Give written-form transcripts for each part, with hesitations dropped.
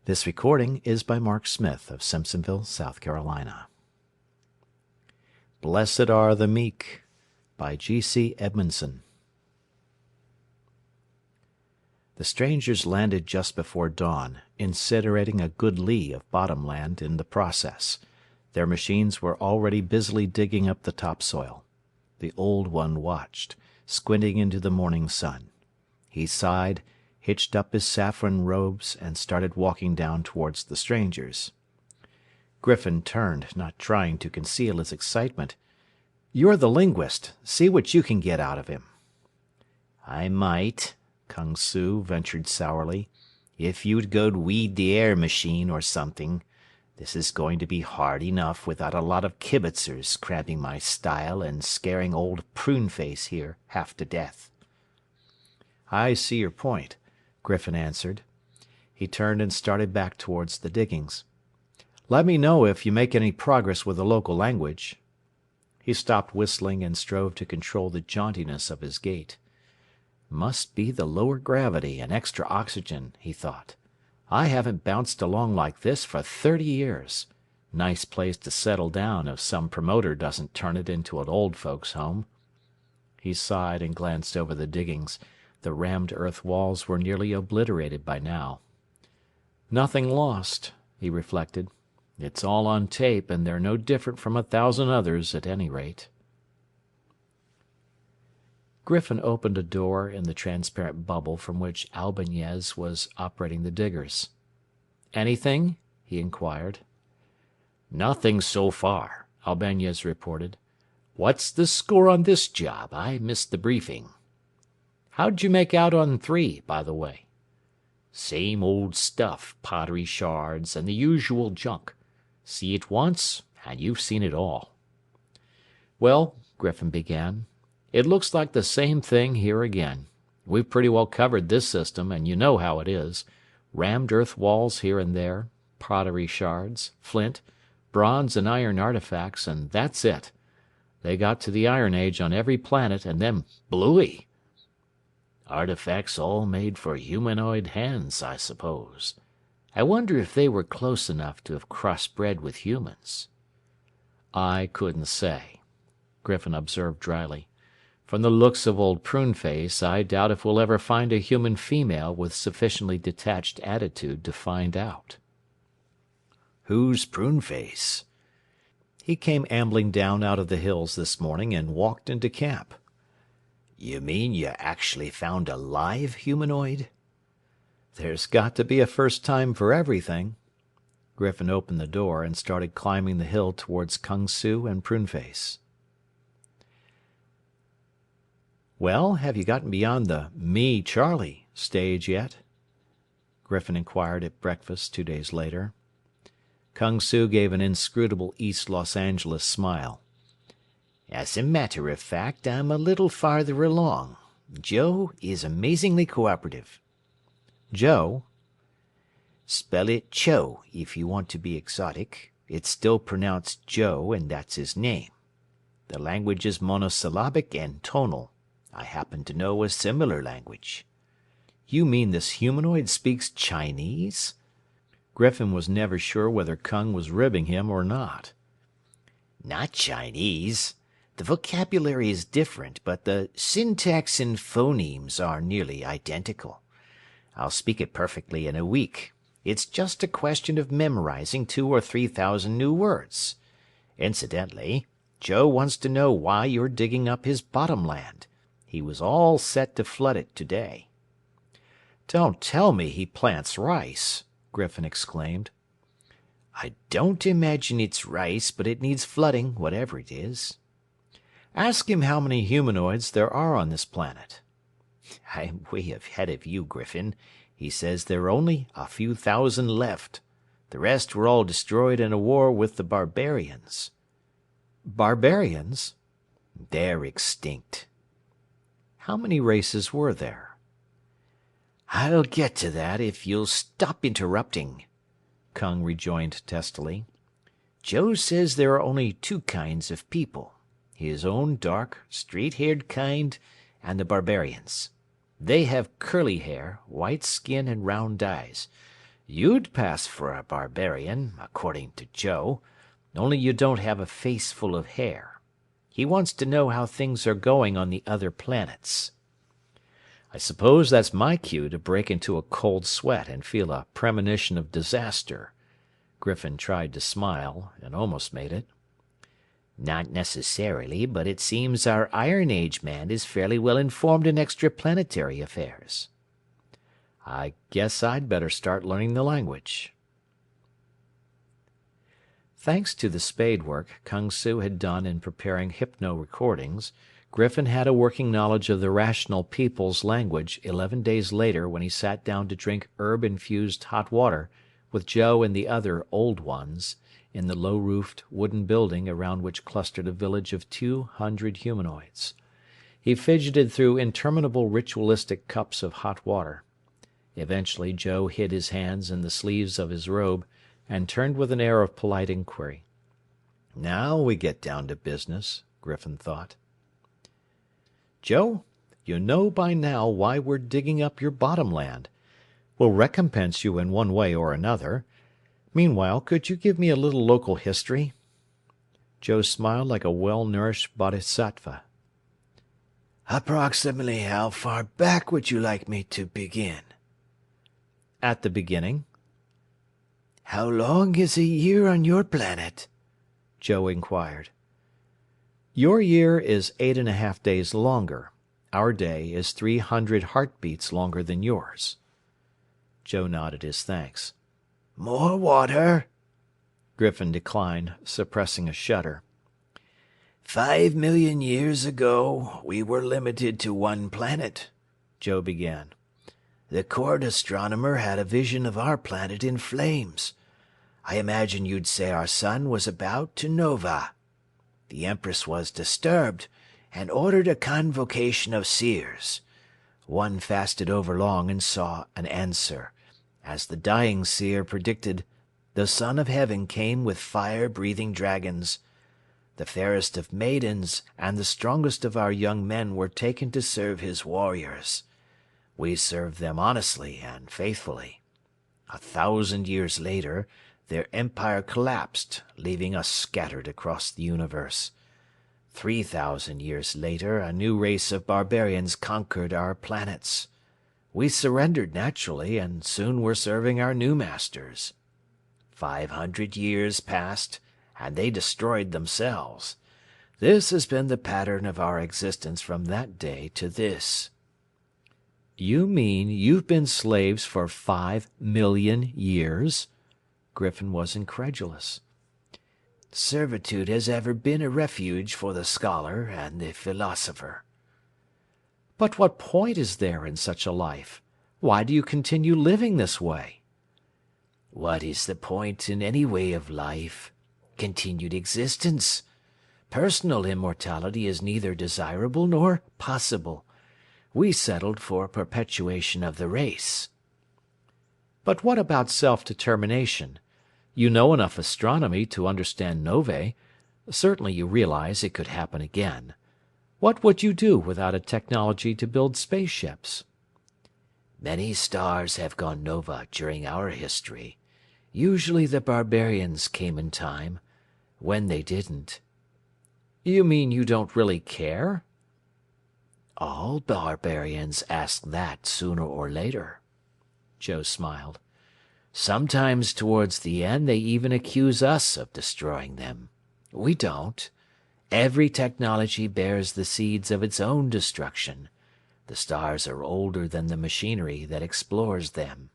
This recording is by Mark Smith of Simpsonville, South Carolina. Blessed Are the Meek by G.C. Edmondson. The strangers landed just before dawn, incinerating a good li of bottomland in the process. Their machines were already busily digging up the topsoil. The Old One watched, squinting into the morning sun. He sighed, hitched up his saffron robes, and started walking down towards the strangers. Griffin turned, not trying to conceal his excitement. "You're the linguist. See what you can get out of him." "I might," Kung Su ventured sourly, "if you'd go weed the air machine or something. This is going to be hard enough without a lot of kibitzers cramping my style and scaring old Pruneface here half to death." "I see your point," Griffin answered. He turned and started back towards the diggings. "Let me know if you make any progress with the local language." He stopped whistling and strove to control the jauntiness of his gait. "Must be the lower gravity and extra oxygen," he thought. "I haven't bounced along like this for 30 years. Nice place to settle down if some promoter doesn't turn it into an old folks' home." He sighed and glanced over the diggings. The rammed earth walls were nearly obliterated by now. "Nothing lost," he reflected. "It's all on tape, and they're no different from 1,000 others, at any rate." Griffin opened a door in the transparent bubble from which Albañez was operating the diggers. "Anything?" he inquired. "Nothing so far," Albañez reported. "What's the score on this job? I missed the briefing." "How'd you make out on 3, by the way?" "Same old stuff, pottery shards, and the usual junk. See it once, and you've seen it all." "Well," Griffin began, "it looks like the same thing here again. We've pretty well covered this system, and you know how it is. Rammed earth walls here and there, pottery shards, flint, bronze and iron artifacts, and that's it. They got to the Iron Age on every planet, and then blooey." "Artifacts all made for humanoid hands, I suppose. I wonder if they were close enough to have crossbred with humans." "I couldn't say," Griffin observed dryly. "From the looks of old Pruneface, I doubt if we'll ever find a human female with sufficiently detached attitude to find out." "Who's Pruneface?" "He came ambling down out of the hills this morning and walked into camp." "You mean you actually found a live humanoid?" "There's got to be a first time for everything." Griffin opened the door and started climbing the hill towards Kung Su and Pruneface. "Well, have you gotten beyond the 'Me, Charlie' stage yet?" Griffin inquired at breakfast 2 days later. Kung Su gave an inscrutable East Los Angeles smile. "As a matter of fact, I'm a little farther along. Joe is amazingly cooperative." "Joe?" "Spell it Cho, if you want to be exotic. It's still pronounced Joe, and that's his name. The language is monosyllabic and tonal. I happen to know a similar language." "You mean this humanoid speaks Chinese?" Griffin was never sure whether Kung was ribbing him or not. "Not Chinese. The vocabulary is different, but the syntax and phonemes are nearly identical. I'll speak it perfectly in a week. It's just a question of memorizing 2,000 or 3,000 new words. Incidentally, Joe wants to know why you're digging up his bottomland. He was all set to flood it today." "Don't tell me he plants rice!" Griffin exclaimed. "I don't imagine it's rice, but it needs flooding, whatever it is." "Ask him how many humanoids there are on this planet." "I'm way ahead of you, Griffin. He says there are only a few thousand left. The rest were all destroyed in a war with the barbarians." "Barbarians?" "They're extinct." "How many races were there?" "I'll get to that if you'll stop interrupting," Kung rejoined testily. "Joe says there are only 2 kinds of people. His own dark, straight-haired kind, and the barbarians. They have curly hair, white skin, and round eyes. You'd pass for a barbarian, according to Joe, only you don't have a face full of hair. He wants to know how things are going on the other planets. I suppose that's my cue to break into a cold sweat and feel a premonition of disaster. Griffin tried to smile, and almost made it. Not necessarily, but it seems our Iron Age man is fairly well informed in extraplanetary affairs. I guess I'd better start learning the language. Thanks to the spade work Kung Su had done in preparing hypno-recordings, Griffin had a working knowledge of the rational people's language 11 days later when he sat down to drink herb-infused hot water with Joe and the other Old Ones in the low-roofed wooden building around which clustered a village of 200 humanoids. He fidgeted through interminable ritualistic cups of hot water. Eventually Joe hid his hands in the sleeves of his robe and turned with an air of polite inquiry. Now we get down to business, Griffin thought. Joe, you know by now why we're digging up your bottomland. We'll recompense you in one way or another. Meanwhile, could you give me a little local history? Joe smiled like a well-nourished bodhisattva. Approximately how far back would you like me to begin? At the beginning. How long is a year on your planet? Joe inquired. Your year is 8.5 days longer. Our day is 300 heartbeats longer than yours. Joe nodded his thanks. More water? Griffin declined, suppressing a shudder. 5 million years ago, we were limited to one planet, Joe began. The court astronomer had a vision of our planet in flames. I imagine you'd say our sun was about to nova. The Empress was disturbed and ordered a convocation of seers. One fasted overlong and saw an answer. As the dying seer predicted, the Son of Heaven came with fire-breathing dragons. The fairest of maidens and the strongest of our young men were taken to serve his warriors. We served them honestly and faithfully. 1,000 years later, their empire collapsed, leaving us scattered across the universe. 3,000 years later, a new race of barbarians conquered our planets. We surrendered naturally, and soon were serving our new masters. 500 years passed, and they destroyed themselves. This has been the pattern of our existence from that day to this. You mean you've been slaves for 5 million years? Griffin was incredulous. Servitude has ever been a refuge for the scholar and the philosopher. But what point is there in such a life? Why do you continue living this way? What is the point in any way of life? Continued existence. Personal immortality is neither desirable nor possible. We settled for perpetuation of the race. But what about self-determination? You know enough astronomy to understand novae. Certainly you realize it could happen again. What would you do without a technology to build spaceships? Many stars have gone nova during our history. Usually the barbarians came in time. When they didn't. You mean you don't really care? All barbarians ask that sooner or later. Joe smiled. Sometimes towards the end they even accuse us of destroying them. We don't. Every technology bears the seeds of its own destruction. The stars are older than the machinery that explores them.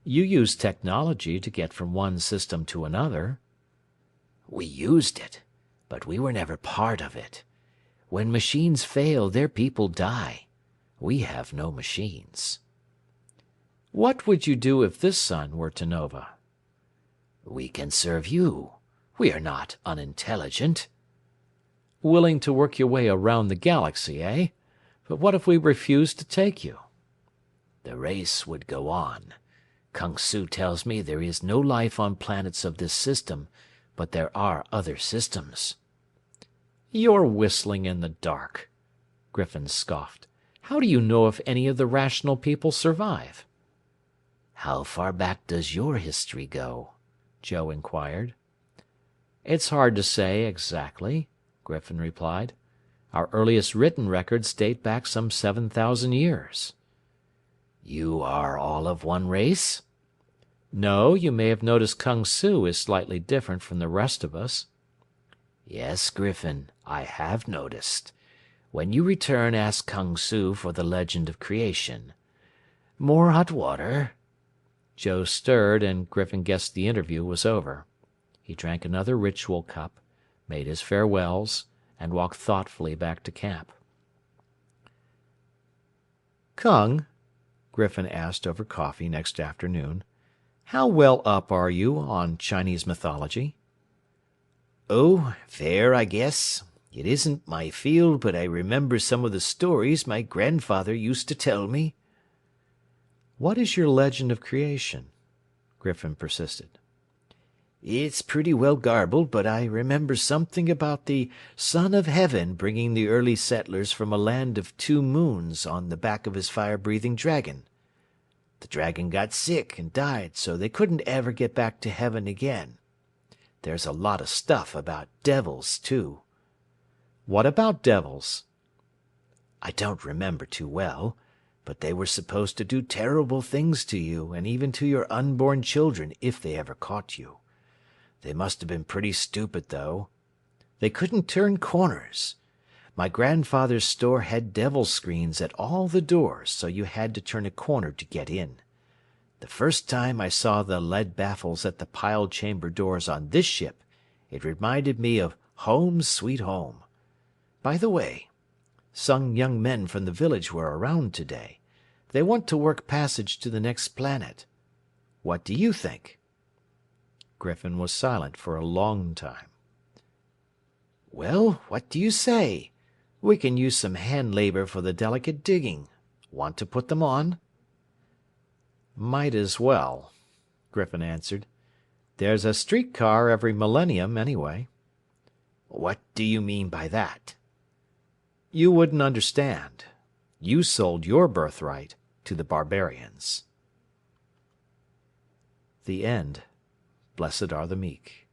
You use technology to get from one system to another. We used it, but we were never part of it. When machines fail, their people die. We have no machines. What would you do if this sun were to nova? We can serve you. We are not unintelligent. Willing to work your way around the galaxy, eh? But what if we refuse to take you? The race would go on. Kung Su tells me there is no life on planets of this system, but there are other systems. You're whistling in the dark, Griffin scoffed. How do you know if any of the rational people survive? How far back does your history go? Joe inquired. It's hard to say exactly, Griffin replied. Our earliest written records date back some 7,000 years. You are all of one race? No, you may have noticed Kung Su is slightly different from the rest of us. Yes, Griffin, I have noticed. When you return, ask Kung Su for the legend of creation. More hot water? Joe stirred, and Griffin guessed the interview was over. He drank another ritual cup, made his farewells, and walked thoughtfully back to camp. Kung, Griffin asked over coffee next afternoon, how well up are you on Chinese mythology? Oh, fair, I guess. It isn't my field, but I remember some of the stories my grandfather used to tell me. What is your legend of creation? Griffin persisted. It's pretty well garbled, but I remember something about the Son of Heaven bringing the early settlers from a land of 2 moons on the back of his fire-breathing dragon. The dragon got sick and died, so they couldn't ever get back to heaven again. There's a lot of stuff about devils, too. What about devils? I don't remember too well, but they were supposed to do terrible things to you and even to your unborn children if they ever caught you. They must have been pretty stupid, though. They couldn't turn corners. My grandfather's store had devil screens at all the doors, so you had to turn a corner to get in. The first time I saw the lead baffles at the piled chamber doors on this ship, it reminded me of Home Sweet Home. By the way, some young men from the village were around today. They want to work passage to the next planet. What do you think? Griffin was silent for a long time. Well, what do you say? We can use some hand labor for the delicate digging. Want to put them on? Might as well, Griffin answered. There's a streetcar every millennium, anyway. What do you mean by that? You wouldn't understand. You sold your birthright to the barbarians. The end. Blessed are the meek.